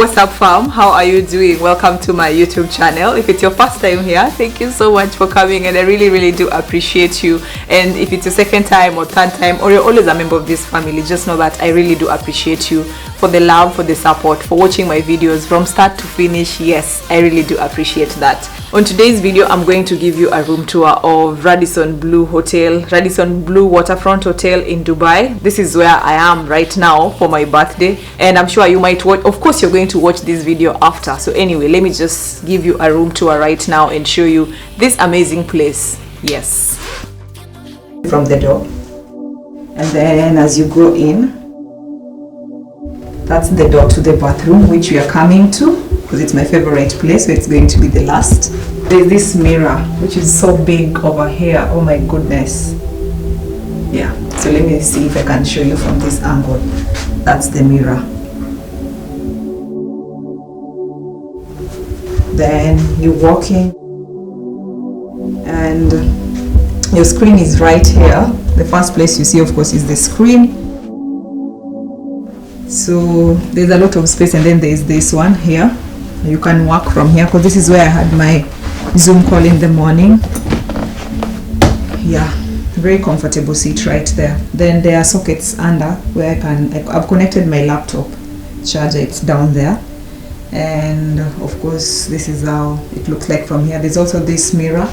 What's up, fam? How are you doing? Welcome to my YouTube channel. If it's your first time here, thank you so much for coming, and I really do appreciate you. And if it's your second time or third time, or you're always a member of this family, just know that I really do appreciate you for the love, for the support, for watching my videos from start to finish. Yes, I really do appreciate that. On today's video, I'm going to give you a room tour of Radisson Blu Hotel, Radisson Blu Waterfront Hotel in Dubai. This is where I am right now for my birthday, and I'm sure you might watch, of course you're going to watch this video after. So anyway, let me just give you a room tour right now and show you this amazing place. Yes, from the door, and then as you go in, that's the door to the bathroom, which we are coming to because it's my favorite place, so it's going to be the last. There's this mirror which is so big over here. Oh my goodness. Yeah, so let me see if I can show you from this angle. That's the mirror. Then you walk in and your screen is right here. The first place you see, of course, is the screen. So there's a lot of space, and then there's this one here. You can work from here because this is where I had my Zoom call in the morning. Yeah, very comfortable seat right there. Then there are sockets under where I've connected my laptop charger. It's down there. And of course, this is how it looks like from here. There's also this mirror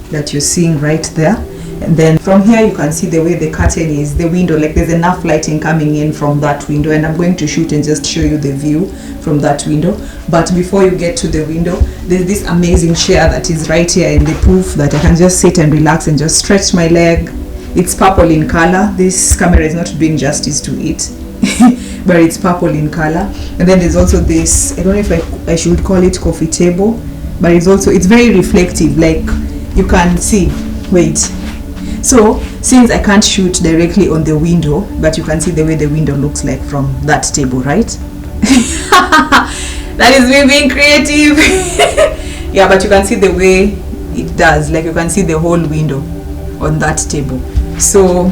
that you're seeing right there. And then from here you can see the way the curtain is, the window, like there's enough lighting coming in from that window, and I'm going to shoot and just show you the view from that window. But before you get to the window, there's this amazing chair that is right here in the poof that I can just sit and relax and just stretch my leg. It's purple in color. This camera is not doing justice to it but it's purple in color. And then there's also this, I don't know if I should call it coffee table, but it's very reflective, like you can see. Wait, so since I can't shoot directly on the window, but you can see the way the window looks like from that table, right? That is me being creative. Yeah, but you can see the way it does, like you can see the whole window on that table. So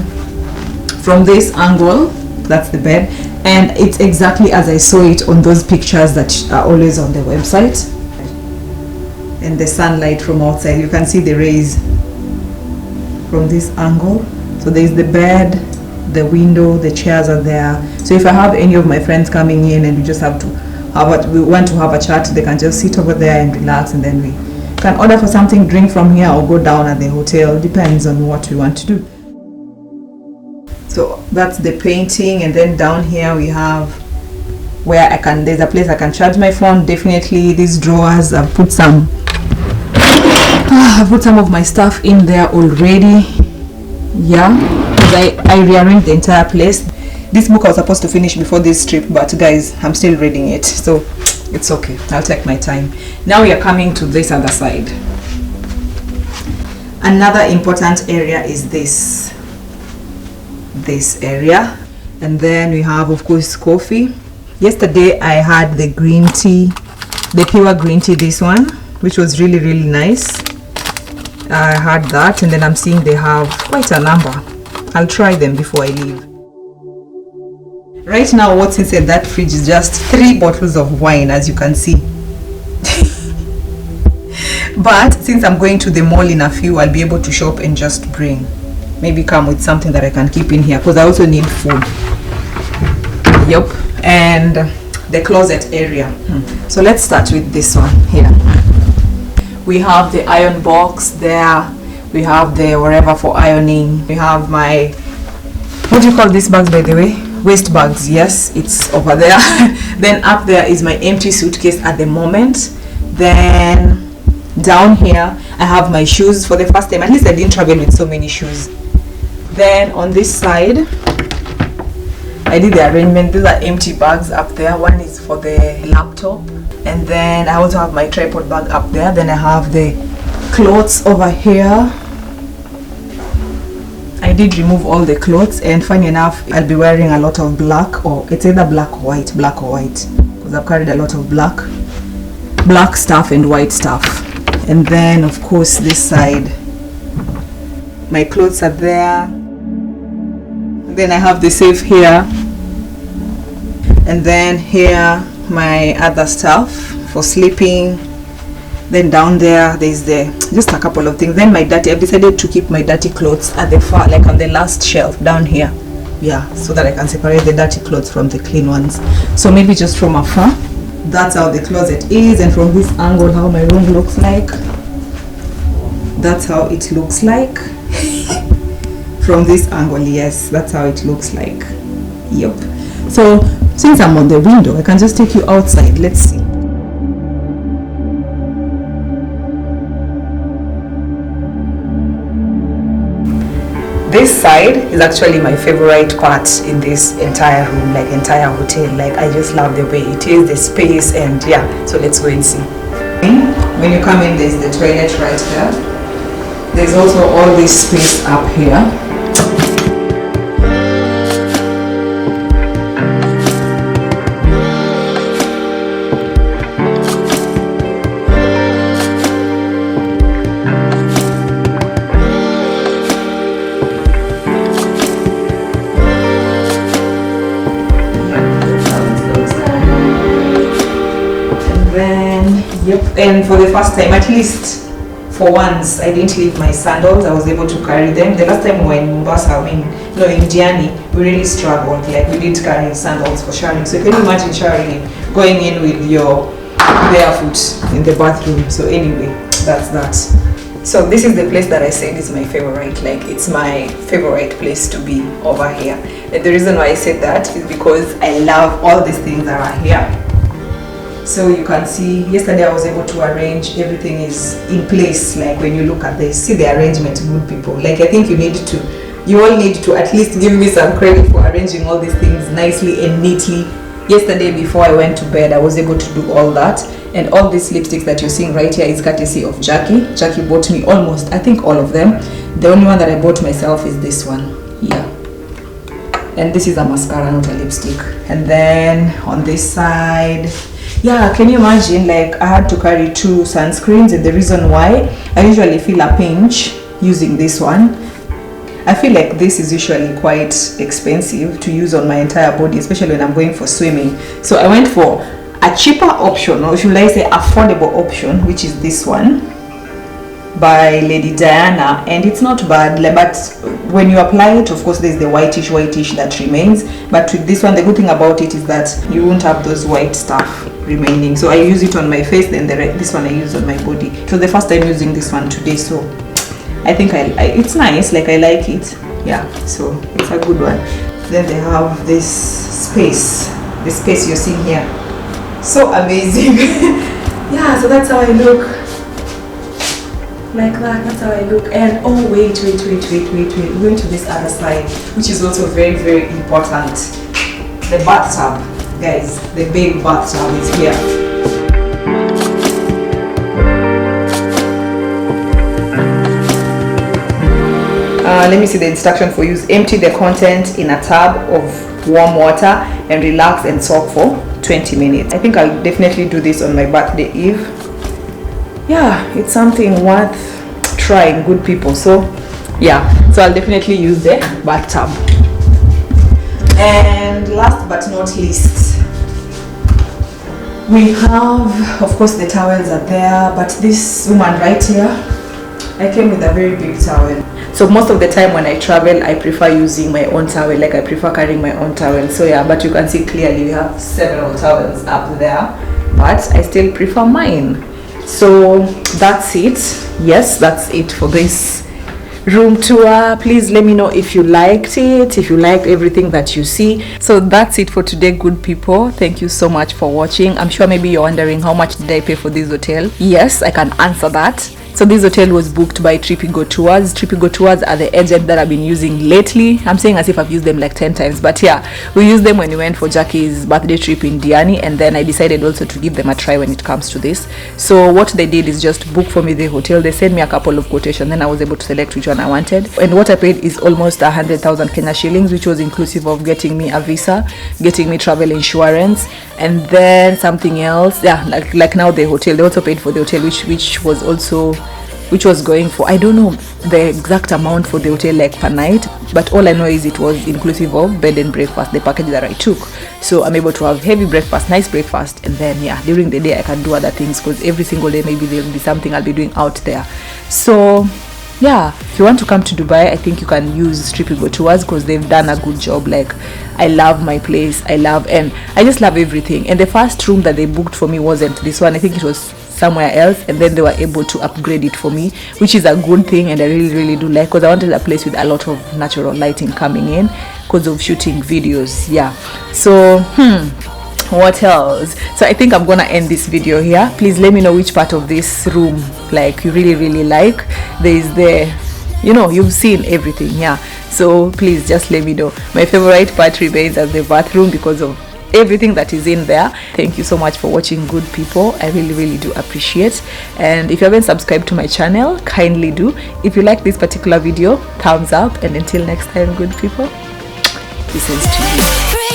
from this angle, that's the bed, and it's exactly as I saw it on those pictures that are always on the website. And the sunlight from outside, you can see the rays from this angle. So there's the bed, the window, the chairs are there. So if I have any of my friends coming in and we just have to we want to have a chat, they can just sit over there and relax, and then we can order for something, drink from here, or go down at the hotel. Depends on what we want to do. So that's the painting, and then down here we have where there's a place I can charge my phone. Definitely these drawers, I've put some of my stuff in there already. Yeah, because I rearranged the entire place. This book I was supposed to finish before this trip, but guys, I'm still reading it, so it's okay. I'll take my time. Now we are coming to this other side. Another important area is this area, and then we have, of course, coffee. Yesterday I had the green tea, the pure green tea, this one, which was really nice. I had that, and then I'm seeing they have quite a number. I'll try them before I leave. Right now what's inside that fridge is just 3 bottles of wine, as you can see. But since I'm going to the mall in a few, I'll be able to shop and just maybe come with something that I can keep in here, because I also need food. Yep. And the closet area. So let's start with this one here. We have the iron box there. We have the wherever for ironing. We have my, what do you call these bags, by the way? Waste bags. Yes, it's over there. Then up there is my empty suitcase at the moment. Then down here I have my shoes. For the first time, at least I didn't travel with so many shoes. Then on this side I did the arrangement. These are empty bags up there. One is for the laptop, and then I also have my tripod bag up there. Then I have the clothes over here. I did remove all the clothes, and funny enough, I'll be wearing a lot of black, or it's either black or white, because I've carried a lot of black stuff and white stuff. And then of course this side, my clothes are there. Then I have the safe here, and then here my other stuff for sleeping. Then down there's just a couple of things. Then I've decided to keep my dirty clothes at the far, like on the last shelf down here. Yeah, so that I can separate the dirty clothes from the clean ones. So maybe just from afar, that's how the closet is, and from this angle how my room looks like. That's how it looks like. From this angle, yes, that's how it looks like. Yep. So since I'm on the window, I can just take you outside. Let's see. This side is actually my favorite part in this entire room, like entire hotel. Like I just love the way it is, the space, and yeah, so let's go and see. When you come in, there's the toilet right there. There's also all this space up here. Yep, and for the first time, at least for once, I didn't leave my sandals. I was able to carry them. The last time we were in Mombasa, in Diani, we really struggled. Like we didn't carry sandals for showering. So can you imagine showering and going in with your barefoot in the bathroom? So anyway, that's that. So this is the place that I said is my favorite. Like it's my favorite place to be over here. And the reason why I said that is because I love all these things that are here. So you can see, yesterday I was able to arrange, everything is in place. Like when you look at this, see the arrangement, good people. Like I think you all need to at least give me some credit for arranging all these things nicely and neatly. Yesterday before I went to bed, I was able to do all that. And all these lipsticks that you're seeing right here is courtesy of Jackie. Jackie bought me almost, I think all of them. The only one that I bought myself is this one here. And this is a mascara, not a lipstick. And then on this side, yeah, can you imagine, like I had to carry 2 sunscreens, and the reason why, I usually feel a pinch using this one. I feel like this is usually quite expensive to use on my entire body, especially when I'm going for swimming. So I went for a cheaper option, or should I say affordable option, which is this one by Lady Diana, and it's not bad. But when you apply it, of course there's the whitish that remains, but with this one, the good thing about it is that you won't have those white stuff remaining. So I use it on my face, then this one I use on my body. It was the first time using this one today, so I think it's nice. Like I like it. Yeah, so it's a good one. Then they have this space, the space you're seeing here, so amazing. Yeah, so that's how I look. Like that's how I look. And oh wait, we're going to this other side, which is also very, very important. The bathtub, guys, the big bathtub is here. Let me see the instruction for use. Empty the content in a tub of warm water and relax and soak for 20 minutes. I think I'll definitely do this on my birthday eve. Yeah, it's something worth trying, good people. So yeah, so I'll definitely use the bathtub. And last but not least, we have, of course, the towels are there, but this woman right here, I came with a very big towel. So most of the time when I travel, I prefer using my own towel. Like I prefer carrying my own towel. So yeah, but you can see clearly we have several towels up there, but I still prefer mine. So that's it. Yes, that's it for this room tour. Please let me know if you liked it, if you liked everything that you see. So that's it for today, good people. Thank you so much for watching. I'm sure maybe you're wondering how much did I pay for this hotel. Yes, I can answer that. So this hotel was booked by Tripigo Tours. Tripigo Tours are the agent that I've been using lately. I'm saying as if I've used them like 10 times, but yeah, we used them when we went for Jackie's birthday trip in Diani, and then I decided also to give them a try when it comes to this. So what they did is just book for me the hotel. They sent me a couple of quotations, then I was able to select which one I wanted. And what I paid is almost 100,000 Kenya shillings, which was inclusive of getting me a visa, getting me travel insurance, and then something else. Yeah, like now the hotel, they also paid for the hotel, which which was going for, I don't know the exact amount for the hotel like per night, but all I know is it was inclusive of bed and breakfast, the package that I took. So I'm able to have heavy breakfast, nice breakfast, and then yeah, during the day I can do other things, because every single day maybe there'll be something I'll be doing out there. So yeah, if you want to come to Dubai, I think you can use Tripigo Tours, because they've done a good job. Like, I love my place, and I just love everything. And the first room that they booked for me wasn't this one, I think it was somewhere else, and then they were able to upgrade it for me, which is a good thing, and I really do like, because I wanted a place with a lot of natural lighting coming in because of shooting videos. Yeah, so what else? So I think I'm gonna end this video here. Please let me know which part of this room like you really like. There is the, you know, you've seen everything. Yeah, so please just let me know. My favorite part remains as the bathroom because of everything that is in there. Thank you so much for watching, good people. I really do appreciate. And if you haven't subscribed to my channel, kindly do. If you like this particular video, thumbs up. And until next time, good people, this is to you.